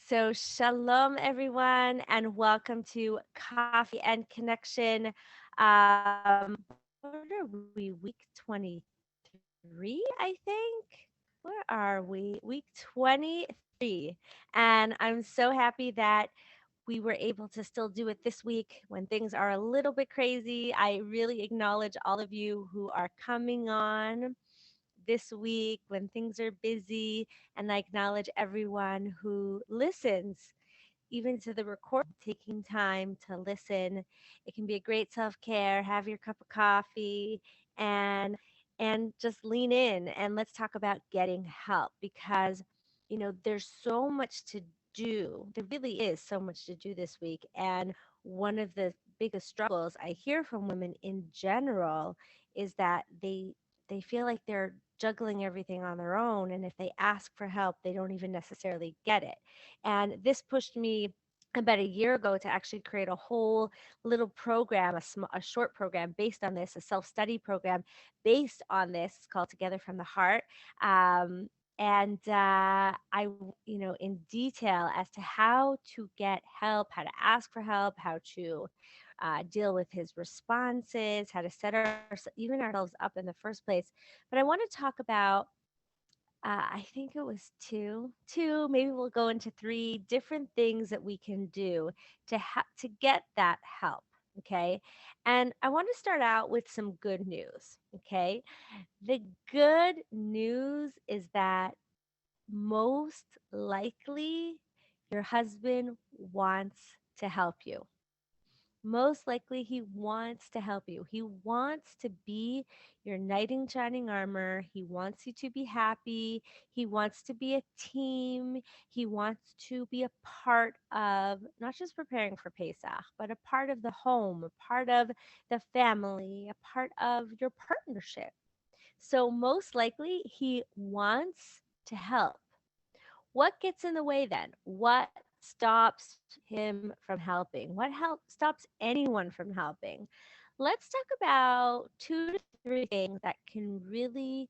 Shalom, everyone, and welcome to Coffee and Connection. What are we? Week 23, I think. Where are we? Week 23. And I'm so happy that we were able to still do it this week when things are a little bit crazy. I really acknowledge all of you who are coming on this week when things are busy, and I acknowledge everyone who listens even to the recording, taking time to listen. It can be a great self-care. Have your cup of coffee and just lean in and let's talk about getting help because there's so much to do. There really is so much to do this week, and one of the biggest struggles I hear from women in general is that they feel like they're juggling everything on their own, and if they ask for help, they don't even necessarily get it. And this pushed me about a year ago to actually create a whole little program, a short program based on this, a self-study program based on this. It's called Together from the Heart. And in detail as to how to get help, how to ask for help, how to deal with his responses, how to set even ourselves up in the first place. But I want to talk about I think it was two, maybe we'll go into three different things that we can do to get that help. Okay. And I want to start out with some good news. Okay. The good news is that most likely your husband wants to help you. Most likely, he wants to help you. He wants to be your knight in shining armor. He wants you to be happy. He wants to be a team. He wants to be a part of not just preparing for Pesach, but a part of the home, a part of the family, a part of your partnership. So, most likely, he wants to help. What gets in the way then? What stops him from helping? What stops anyone from helping? Let's talk about 2 to 3 things that can really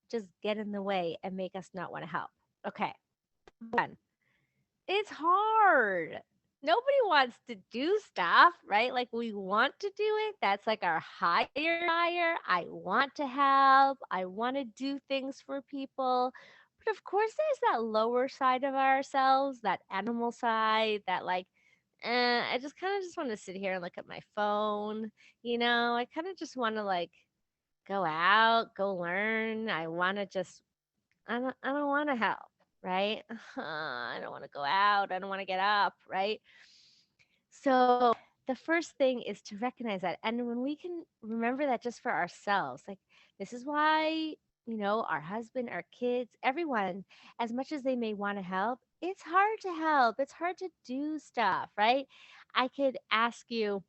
just get in the way and make us not want to help. Okay. One, it's hard. Nobody wants to do stuff, right? Like we want to do it. That's like our higher desire. I want to help. I want to do things for people. But of course, there's that lower side of ourselves, that animal side, that like, I just kind of just want to sit here and look at my phone. I kind of just want to like go out, go learn. I don't want to help, right? I don't want to go out. I don't want to get up, right? So the first thing is to recognize that. And when we can remember that just for ourselves, like this is why, our husband, our kids, everyone, as much as they may want to help, it's hard to help. It's hard to do stuff, right? I could ask you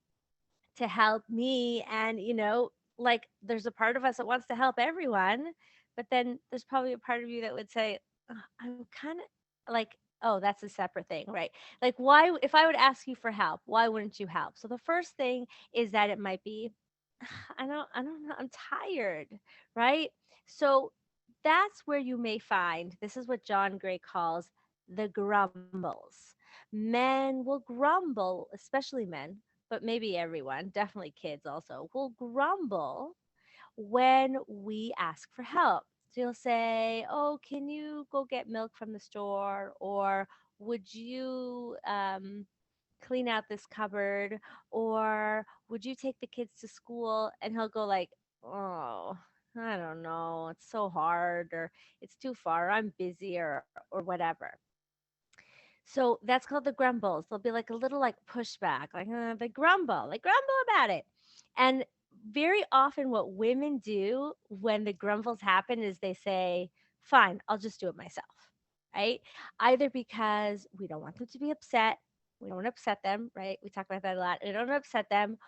to help me and like there's a part of us that wants to help everyone, but then there's probably a part of you that would say, "Ugh, I'm kind of like, oh, that's a separate thing, right? Like why, if I would ask you for help, why wouldn't you help?" So the first thing is that it might be, I don't know, I'm tired, right? So that's where you may find, this is what John Gray calls the grumbles. Men will grumble, especially men, but maybe everyone, definitely kids also, will grumble when we ask for help. So you'll say, "Oh, can you go get milk from the store?" Or "Would you clean out this cupboard?" Or "Would you take the kids to school?" And he'll go like, "Oh, I don't know. It's so hard," or "It's too far. I'm busy," or whatever. So that's called the grumbles. There'll be like a little like pushback, like they grumble about it. And very often, what women do when the grumbles happen is they say, "Fine, I'll just do it myself." Right? Either because we don't want them to be upset, we don't want to upset them, right? We talk about that a lot. We don't want to upset them,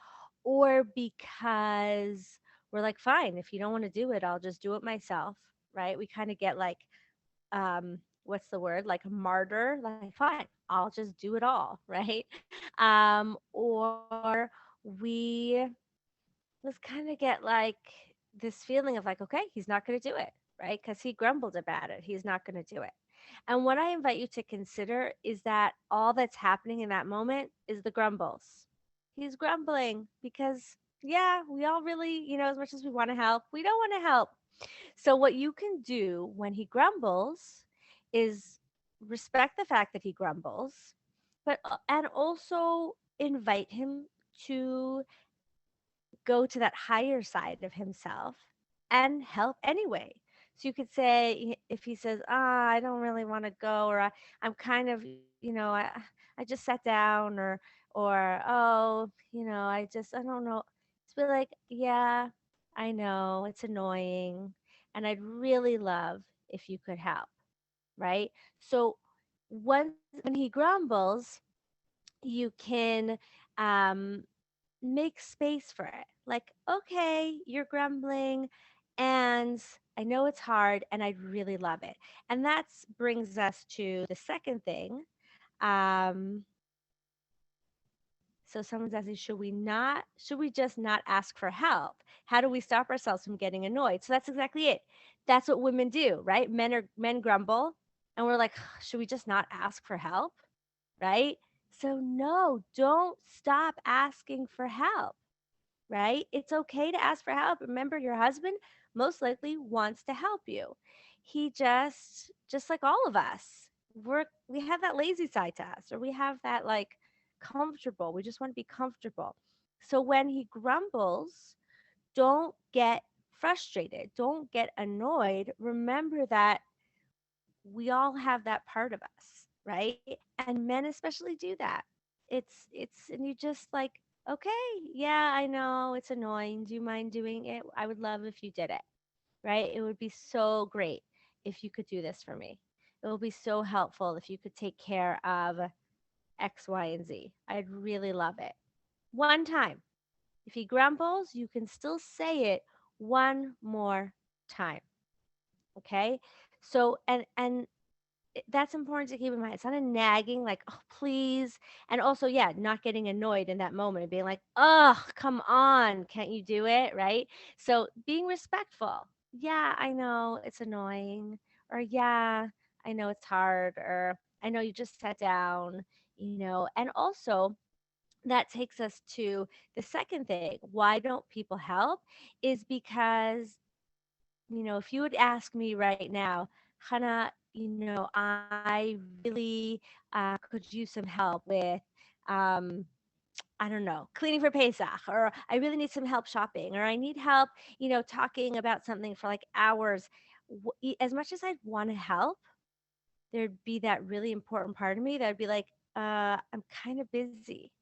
or because we're like, "Fine, if you don't want to do it, I'll just do it myself." Right? We kind of get like what's the word, like a martyr, like fine, I'll just do it all, right? Or we just kind of get like this feeling of like, okay, he's not going to do it, right? Because he grumbled about it, he's not going to do it. And what I invite you to consider is that all that's happening in that moment is the grumbles. He's grumbling because, yeah, we all really, as much as we want to help, we don't want to help. So, what you can do when he grumbles is respect the fact that he grumbles, but and also invite him to go to that higher side of himself and help anyway. So you could say if he says, "Ah, I don't really want to go," or I'm kind of, I just sat down," or "Oh, I don't know." Just be like, "Yeah, I know it's annoying, and I'd really love if you could help." Right? So once when he grumbles, you can um make space for it. Like, okay, you're grumbling and I know it's hard and I really love it. And that brings us to the second thing. Um, so someone's asking, should we just not ask for help? How do we stop ourselves from getting annoyed? So that's exactly it. That's what women do, right? Men grumble and we're like, should we just not ask for help? Right? So no, don't stop asking for help, right? It's okay to ask for help. Remember, your husband most likely wants to help you. He just like all of us, we have that lazy side to us, or we have that like comfortable. We just want to be comfortable. So when he grumbles, don't get frustrated. Don't get annoyed. Remember that we all have that part of us, right? And men especially do that. And you just like, okay, yeah, I know it's annoying. Do you mind doing it? I would love if you did it, right? It would be so great if you could do this for me. It will be so helpful if you could take care of X, Y, and Z. I'd really love it. One time. If he grumbles, you can still say it one more time. Okay. So, and that's important to keep in mind. It's not a nagging, like, oh, please. And also, yeah, not getting annoyed in that moment and being like, oh, come on, can't you do it? Right. So being respectful. Yeah, I know it's annoying. Or, yeah, I know it's hard. Or, I know you just sat down, And also, that takes us to the second thing. Why don't people help? Is because if you would ask me right now, Hannah, I really could use some help with, um, I don't know, cleaning for Pesach, or I really need some help shopping, or I need help, talking about something for like hours. As much as I'd want to help, there'd be that really important part of me that would be like, I'm kind of busy.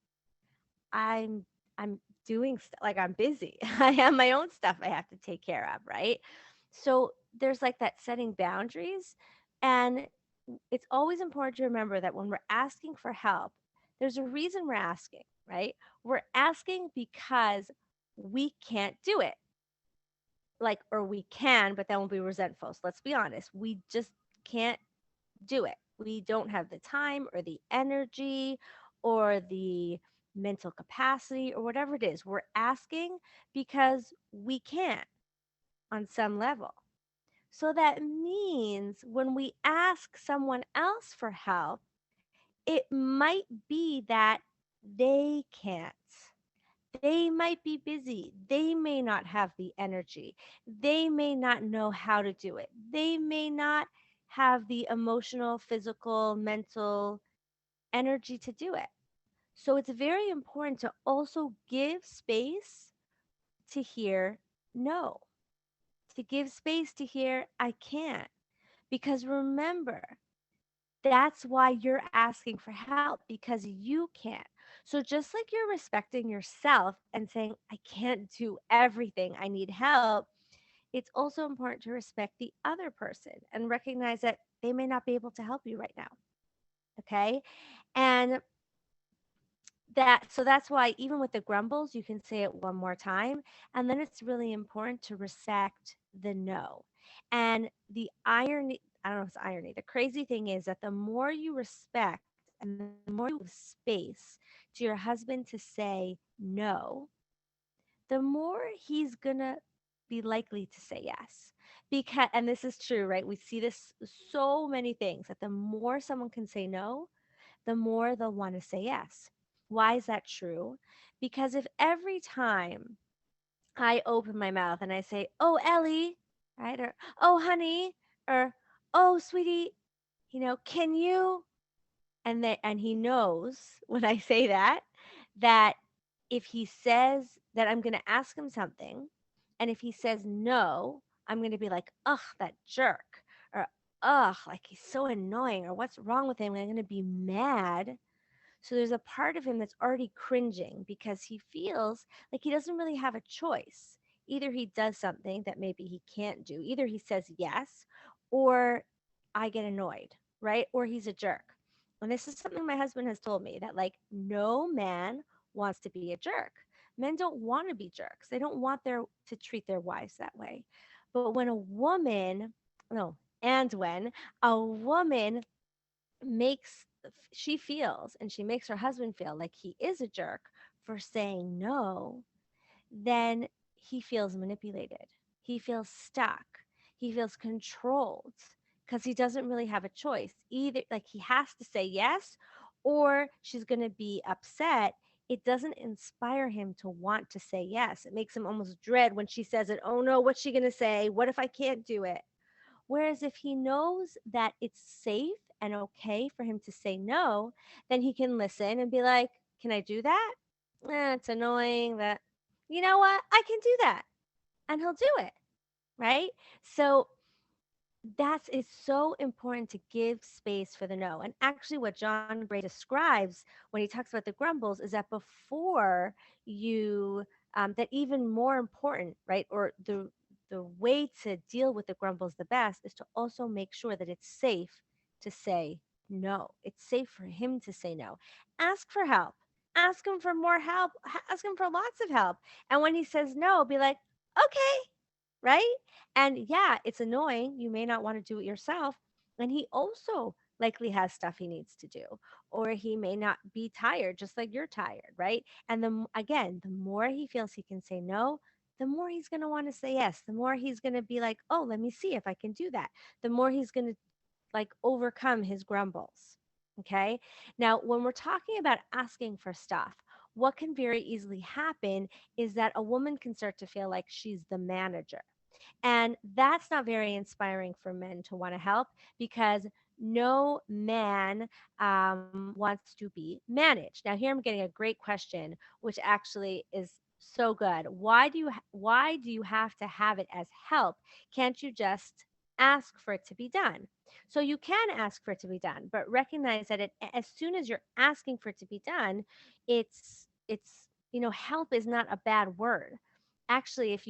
I'm I'm doing like I'm busy. I have my own stuff I have to take care of, right? So there's like that setting boundaries, and it's always important to remember that when we're asking for help, there's a reason we're asking, right? We're asking because we can't do it. Like, or we can, but then we'll be resentful. So let's be honest, we just can't do it. We don't have the time or the energy or the mental capacity or whatever it is. We're asking because we can't on some level. So that means when we ask someone else for help, it might be that they can't. They might be busy. They may not have the energy. They may not know how to do it. They may not have the emotional, physical, mental energy to do it. So it's very important to also give space to hear no, to give space to hear I can't. Because remember, that's why you're asking for help because you can't. So just like you're respecting yourself and saying, I can't do everything, I need help, it's also important to respect the other person and recognize that they may not be able to help you right now. Okay. And that's why even with the grumbles, you can say it one more time. And then it's really important to respect the no. And the irony, I don't know if it's irony, the crazy thing is that the more you respect and the more you give space to your husband to say no, the more he's gonna be likely to say yes. Because, and this is true, right? We see this so many things that the more someone can say no, the more they'll want to say yes. Why is that true? Because if every time I open my mouth and I say, "Oh, Ellie," right? Or, "Oh, honey," or, "Oh, sweetie, can you?" And he knows when I say that if he says that I'm going to ask him something, and if he says no, I'm going to be like, "Ugh, that jerk," or, "Ugh, like he's so annoying," or, "What's wrong with him?" And I'm going to be mad. So there's a part of him that's already cringing because he feels like he doesn't really have a choice. Either he does something that maybe he can't do, either he says yes, or I get annoyed, right? Or he's a jerk. And this is something my husband has told me, that like no man wants to be a jerk. Men don't want to be jerks. They don't want their to treat their wives that way. But when a woman, no, and when a woman she feels and she makes her husband feel like he is a jerk for saying no, then he feels manipulated. He feels stuck. He feels controlled because he doesn't really have a choice. Either like he has to say yes or she's going to be upset. It doesn't inspire him to want to say yes. It makes him almost dread when she says it. Oh no, what's she going to say? What if I can't do it? Whereas if he knows that it's safe and okay for him to say no, then he can listen and be like, "Can I do that? It's annoying that, you know what? I can do that." And he'll do it. Right. So that's it's so important to give space for the no. And actually, what John Gray describes when he talks about the grumbles is that before you, that even more important, right? Or the way to deal with the grumbles the best is to also make sure that it's safe to say no. It's safe for him to say no. Ask for help. Ask him for more help. Ask him for lots of help. And when he says no, be like, "Okay," right? And yeah, it's annoying. You may not want to do it yourself. And he also likely has stuff he needs to do, or he may not be tired, just like you're tired, right? And again, the more he feels he can say no, the more he's going to want to say yes. The more he's going to be like, "Oh, let me see if I can do that." The more he's going to like overcome his grumbles. Okay. Now, when we're talking about asking for stuff, what can very easily happen is that a woman can start to feel like she's the manager, and that's not very inspiring for men to want to help because no man wants to be managed. Now, here I'm getting a great question, which actually is so good. Why do you have to have it as help? Can't you just ask for it to be done? So you can ask for it to be done, but recognize that as soon as you're asking for it to be done, help is not a bad word. Actually, if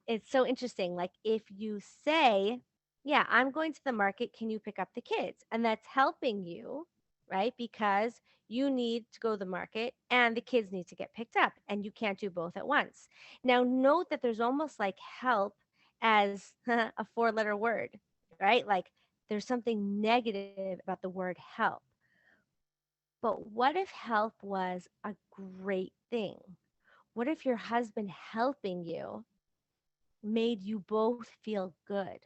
it's so interesting. Like if you say, "Yeah, I'm going to the market. Can you pick up the kids?" And that's helping you, right? Because you need to go to the market and the kids need to get picked up, and you can't do both at once. Now, note that there's almost like help as a four-letter word, right? Like there's something negative about the word help. But what if help was a great thing? What if your husband helping you made you both feel good?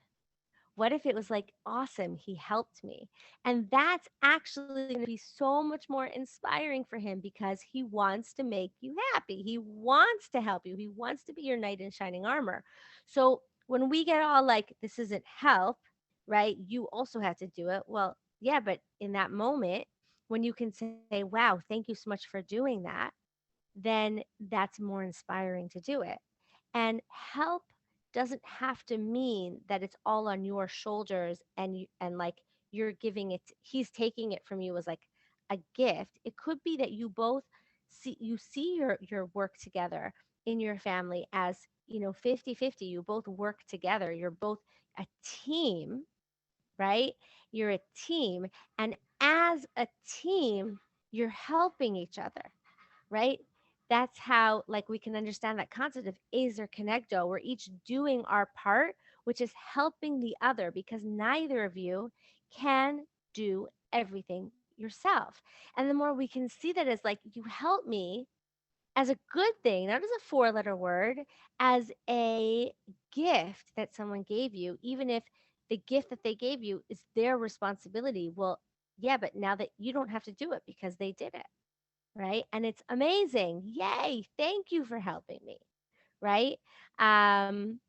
What if it was like, "Awesome, he helped me?" And that's actually going to be so much more inspiring for him because he wants to make you happy. He wants to help you. He wants to be your knight in shining armor. So when we get all like, "This isn't help," right? You also have to do it. Well, yeah, but in that moment, when you can say, "Wow, thank you so much for doing that," then that's more inspiring to do it. And help doesn't have to mean that it's all on your shoulders and like you're giving it, he's taking it from you as like a gift. It could be that you both see your work together in your family as, 50-50. You both work together. You're both a team, right? You're a team, and as a team, you're helping each other, right? That's how like we can understand that concept of azer connecto. We're each doing our part, which is helping the other because neither of you can do everything yourself. And the more we can see that as like you help me as a good thing, not as a four-letter word, as a gift that someone gave you, even if the gift that they gave you is their responsibility. Well, yeah, but now that you don't have to do it because they did it, right? And it's amazing. Yay, thank you for helping me, right? Um,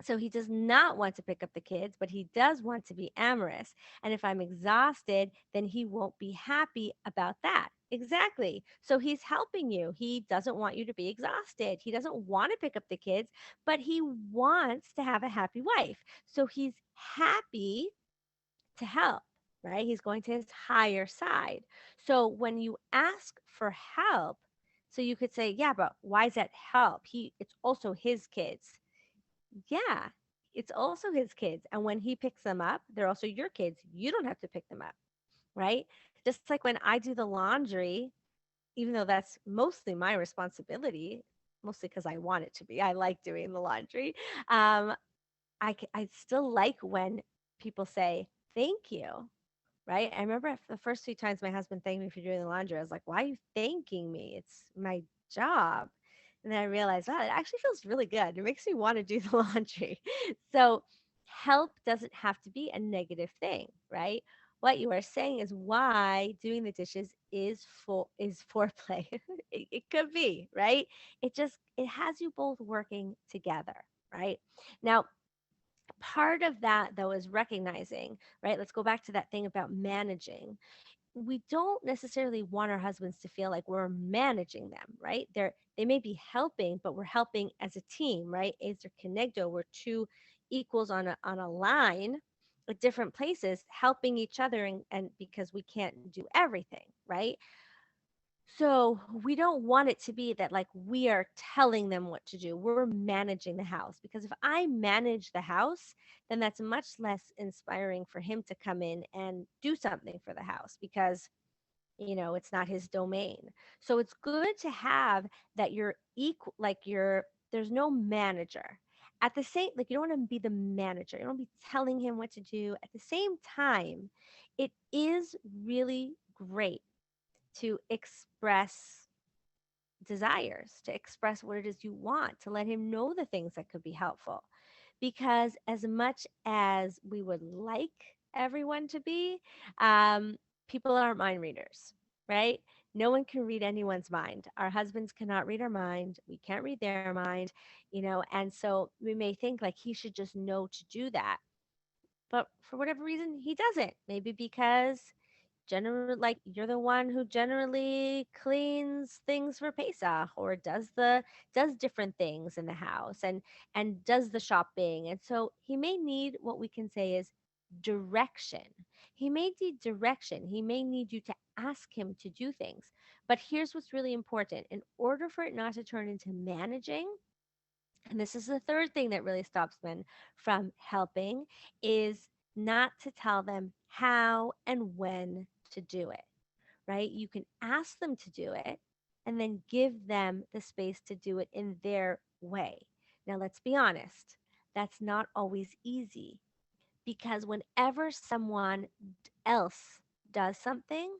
so he does not want to pick up the kids, but he does want to be amorous. And if I'm exhausted, then he won't be happy about that. Exactly. So he's helping you. He doesn't want you to be exhausted. He doesn't want to pick up the kids, but he wants to have a happy wife. So he's happy to help, right? He's going to his higher side. So when you ask for help, so you could say, yeah, but why is that help? It's also his kids. Yeah, it's also his kids. And when he picks them up, they're also your kids. You don't have to pick them up, right? Just like when I do the laundry, even though that's mostly my responsibility, mostly because I want it to be. I like doing the laundry. Um, I still like when people say thank you, right? I remember the first few times my husband thanked me for doing the laundry. I was like, why are you thanking me? It's my job. And then I realized, wow, it actually feels really good. It makes me want to do the laundry. So help doesn't have to be a negative thing, right? What you are saying is why doing the dishes is foreplay. It could be, right? It has you both working together, right? Now, part of that though is recognizing, right? Let's go back to that thing about managing. We don't necessarily want our husbands to feel like we're managing them, right? They may be helping, but we're helping as a team, right? Acer Conegdo, we're two equals on a line at different places helping each other, and because we can't do everything, right? So we don't want it to be that like we are telling them what to do. We're managing the house, because if I manage the house, then that's much less inspiring for him to come in and do something for the house, because it's not his domain. So it's good to have that you're equal, like there's no manager. At the same, like, you don't want to be the manager. You don't be telling him what to do. At the same time, it is really great to express desires, to express what it is you want, to let him know the things that could be helpful. Because as much as we would like everyone to be, um, people aren't mind readers, right? No one can read anyone's mind. Our husbands cannot read our mind. We can't read their mind, and so we may think like he should just know to do that. But for whatever reason, he doesn't. Maybe because like you're the one who generally cleans things for Pesach, or does different things in the house, and does the shopping. And so he may need what we can say is direction. He may need direction. He may need you to ask him to do things. But here's what's really important. In order for it not to turn into managing, and this is the third thing that really stops men from helping, is not to tell them how and when to do it, right? You can ask them to do it and then give them the space to do it in their way. Now, let's be honest, that's not always easy, because whenever someone else does something,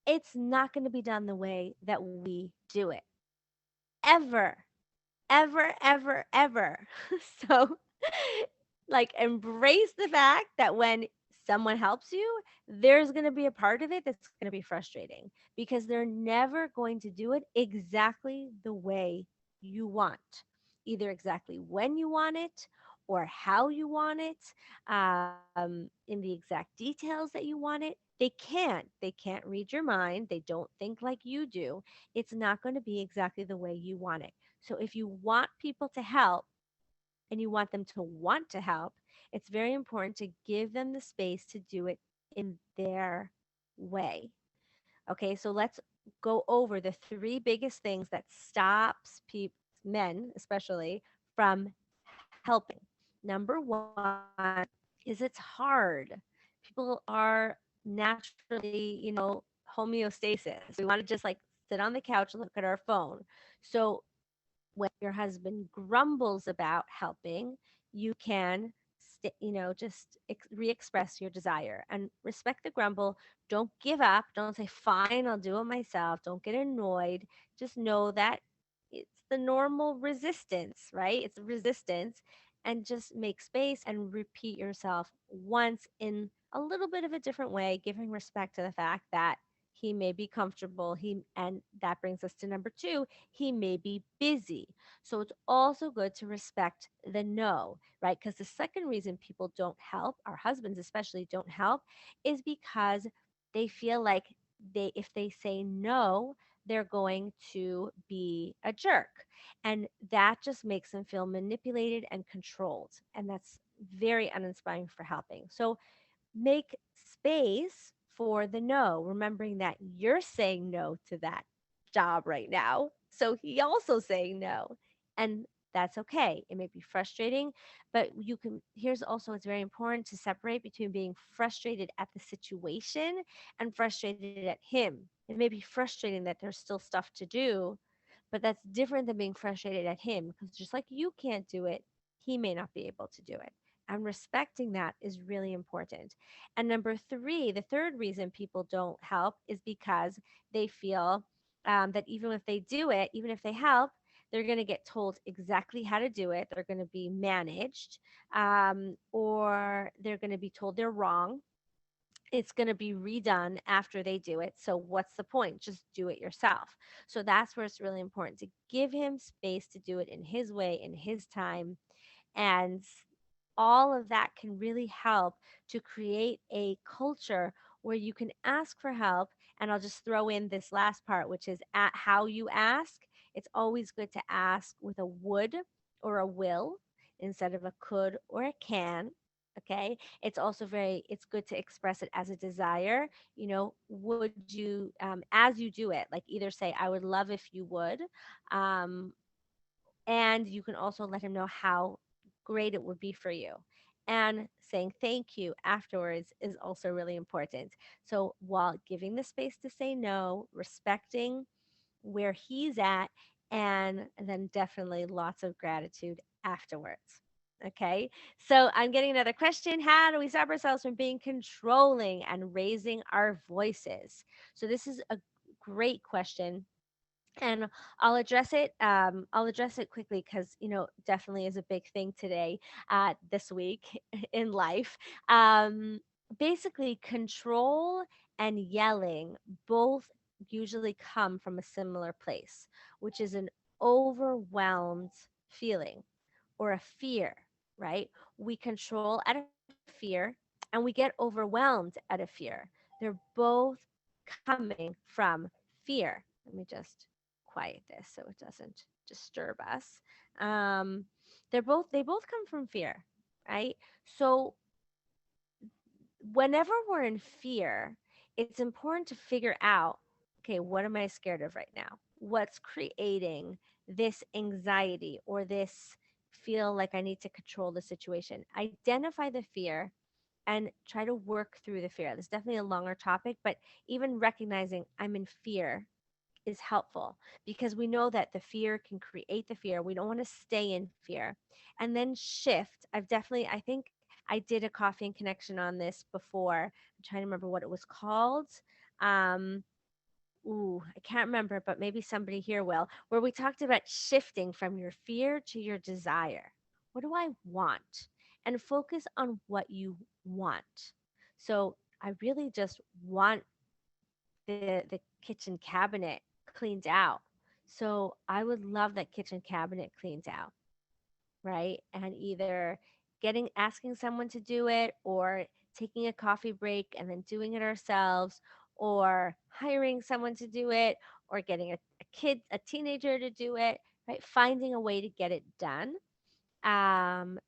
it's not going to be done the way that we do it. Ever. Ever, ever, ever. So, like, embrace the fact that when someone helps you, there's going to be a part of it that's going to be frustrating, because they're never going to do it exactly the way you want, either exactly when you want it or how you want it, in the exact details that you want it. They can't read your mind. They don't think like you do. It's not going to be exactly the way you want it. So if you want people to help, and you want them to want to help, it's very important to give them the space to do it in their way. Okay, so let's go over the three biggest things that stops men especially from helping. Number one is it's hard. People are naturally, homeostasis. We want to just like sit on the couch and look at our phone. So when your husband grumbles about helping, you can re-express your desire and respect the grumble. Don't give up. Don't say, fine, I'll do it myself. Don't get annoyed. Just know that it's the normal resistance, right? It's resistance. And just make space and repeat yourself once in a little bit of a different way, giving respect to the fact that he may be comfortable. And that brings us to number two, he may be busy. So it's also good to respect the no, right? Because the second reason people don't help, our husbands especially don't help, is because they feel like if they say no, they're going to be a jerk. And that just makes them feel manipulated and controlled. And that's very uninspiring for helping. So make space for the no, remembering that you're saying no to that job right now. So he also saying no. And that's okay. It may be frustrating, but here's also, it's very important to separate between being frustrated at the situation and frustrated at him. It may be frustrating that there's still stuff to do, but that's different than being frustrated at him because just like you can't do it, he may not be able to do it. And respecting that is really important. And number three, the third reason people don't help is because they feel that even if they do it, even if they help, they're going to get told exactly how to do it. They're going to be managed, or they're going to be told they're wrong. It's going to be redone after they do it. So, what's the point? Just do it yourself. So, that's where it's really important to give him space to do it in his way, in his time, and all of that can really help to create a culture where you can ask for help. And I'll just throw in this last part, which is at how you ask. It's always good to ask with a would or a will instead of a could or a can. Okay. It's also it's good to express it as a desire. Would you, as you do it, like either say, I would love if you would, um, and you can also let him know how great it would be for you. And saying thank you afterwards is also really important. So while giving the space to say no, respecting where he's at, and then definitely lots of gratitude afterwards. Okay, so I'm getting another question. How do we stop ourselves from being controlling and raising our voices? So, this is a great question, and I'll address it quickly because definitely is a big thing today, this week in life. um Basically, control and yelling both usually come from a similar place, which is an overwhelmed feeling or a fear, right? We control out of fear and we get overwhelmed out of fear. They're both coming from fear. Let me just quiet this so it doesn't disturb us. Um, they both come from fear, right? So whenever we're in fear, it's important to figure out, okay, what am I scared of right now? What's creating this anxiety or this feel like I need to control the situation? Identify the fear and try to work through the fear. This is definitely a longer topic, but even recognizing I'm in fear is helpful because we know that the fear can create the fear. We don't want to stay in fear. And then shift. I think I did a coffee and connection on this before. I'm trying to remember what it was called. Um, I can't remember, but maybe somebody here will, where we talked about shifting from your fear to your desire. What do I want? And focus on what you want. So I really just want the kitchen cabinet cleaned out. So I would love that kitchen cabinet cleaned out, right? And either getting asking someone to do it, or taking a coffee break and then doing it ourselves, or hiring someone to do it, or getting a teenager to do it, right? Finding a way to get it done. And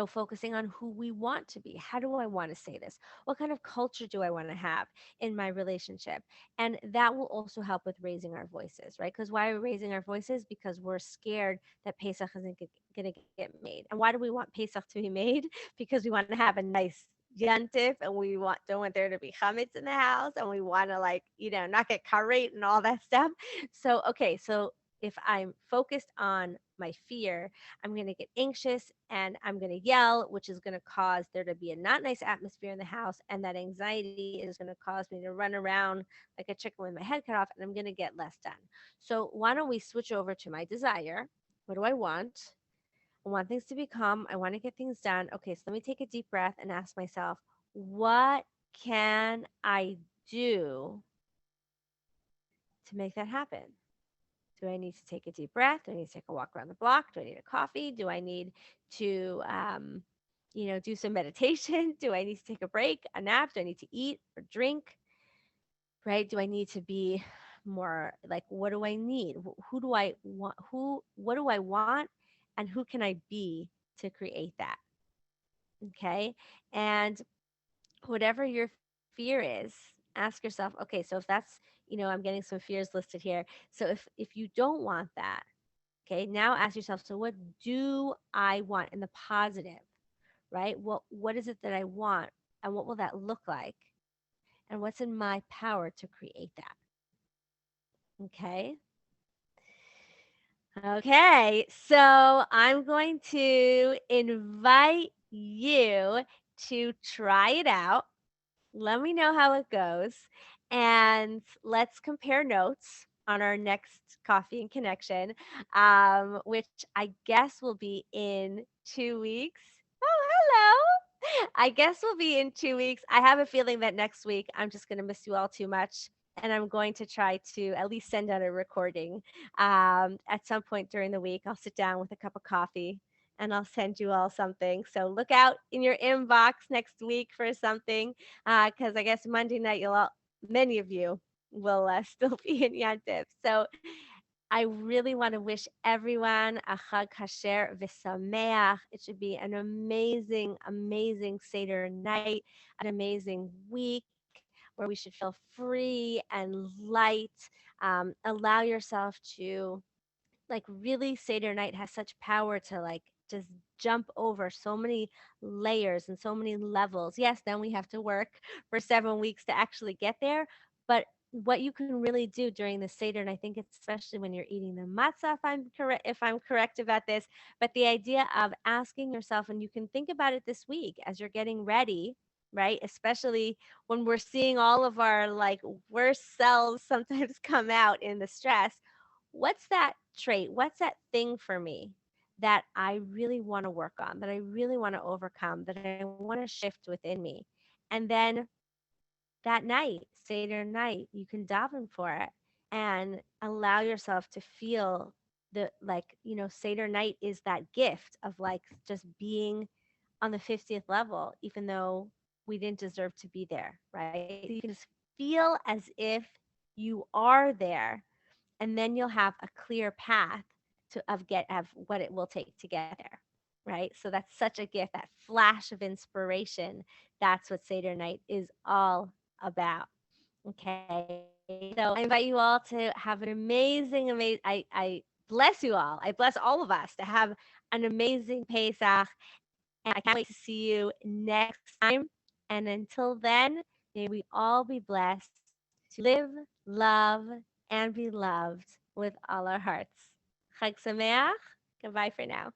focusing on who we want to be. How do I want to say this? What kind of culture do I want to have in my relationship? And that will also help with raising our voices, right? Because why are we raising our voices? Because we're scared that Pesach isn't going to get made. And why do we want Pesach to be made? Because we want to have a nice yantif, and we don't want there to be chametz in the house, and we want to, like, not get karet and all that stuff. So okay, so if I'm focused on my fear, I'm going to get anxious and I'm going to yell, which is going to cause there to be a not nice atmosphere in the house. And that anxiety is going to cause me to run around like a chicken with my head cut off, and I'm going to get less done. So, why don't we switch over to my desire? What do I want? I want things to be calm. I want to get things done. Okay, so let me take a deep breath and ask myself, what can I do to make that happen? Do I need to take a deep breath? Do I need to take a walk around the block? Do I need a coffee? Do I need to, do some meditation? Do I need to take a break, a nap? Do I need to eat or drink? Right? Do I need to be more like, what do I need? Who do I want? What do I want? And who can I be to create that? Okay. And whatever your fear is, ask yourself, okay, so if that's, I'm getting some fears listed here. So if you don't want that, okay, now ask yourself, so what do I want in the positive, right? What is it that I want? And what will that look like? And what's in my power to create that? Okay. Okay. So I'm going to invite you to try it out. Let me know how it goes. And let's compare notes on our next coffee and connection, which I guess will be in 2 weeks. Oh, hello. I guess we'll be in 2 weeks. I have a feeling that next week I'm just going to miss you all too much. And I'm going to try to at least send out a recording at some point during the week. I'll sit down with a cup of coffee and I'll send you all something. So look out in your inbox next week for something, because I guess Monday night many of you will still be in Yantif. So I really want to wish everyone a Chag Kasher v'Sameach. It should be an amazing, amazing Seder night, an amazing week where we should feel free and light. Allow yourself to really Seder night has such power to just jump over so many layers and so many levels. Yes, then we have to work for 7 weeks to actually get there. But what you can really do during the Seder, and I think it's especially when you're eating the matzah, if I'm correct about this, but the idea of asking yourself, and you can think about it this week as you're getting ready, right? Especially when we're seeing all of our worst selves sometimes come out in the stress. What's that trait? What's that thing for me that I really want to work on, that I really want to overcome, that I want to shift within me? And then that night, Seder night, you can daven for it and allow yourself to feel Seder night is that gift of just being on the 50th level, even though we didn't deserve to be there, right? So you can just feel as if you are there, and then you'll have a clear path of what it will take to get there, right? So that's such a gift, that flash of inspiration. That's what Seder night is all about. Okay, so I invite you all to have an amazing. I bless you all. I bless all of us to have an amazing Pesach, and I can't wait to see you next time. And until then, may we all be blessed to live, love, and be loved with all our hearts. Chag Sameach. Goodbye for now.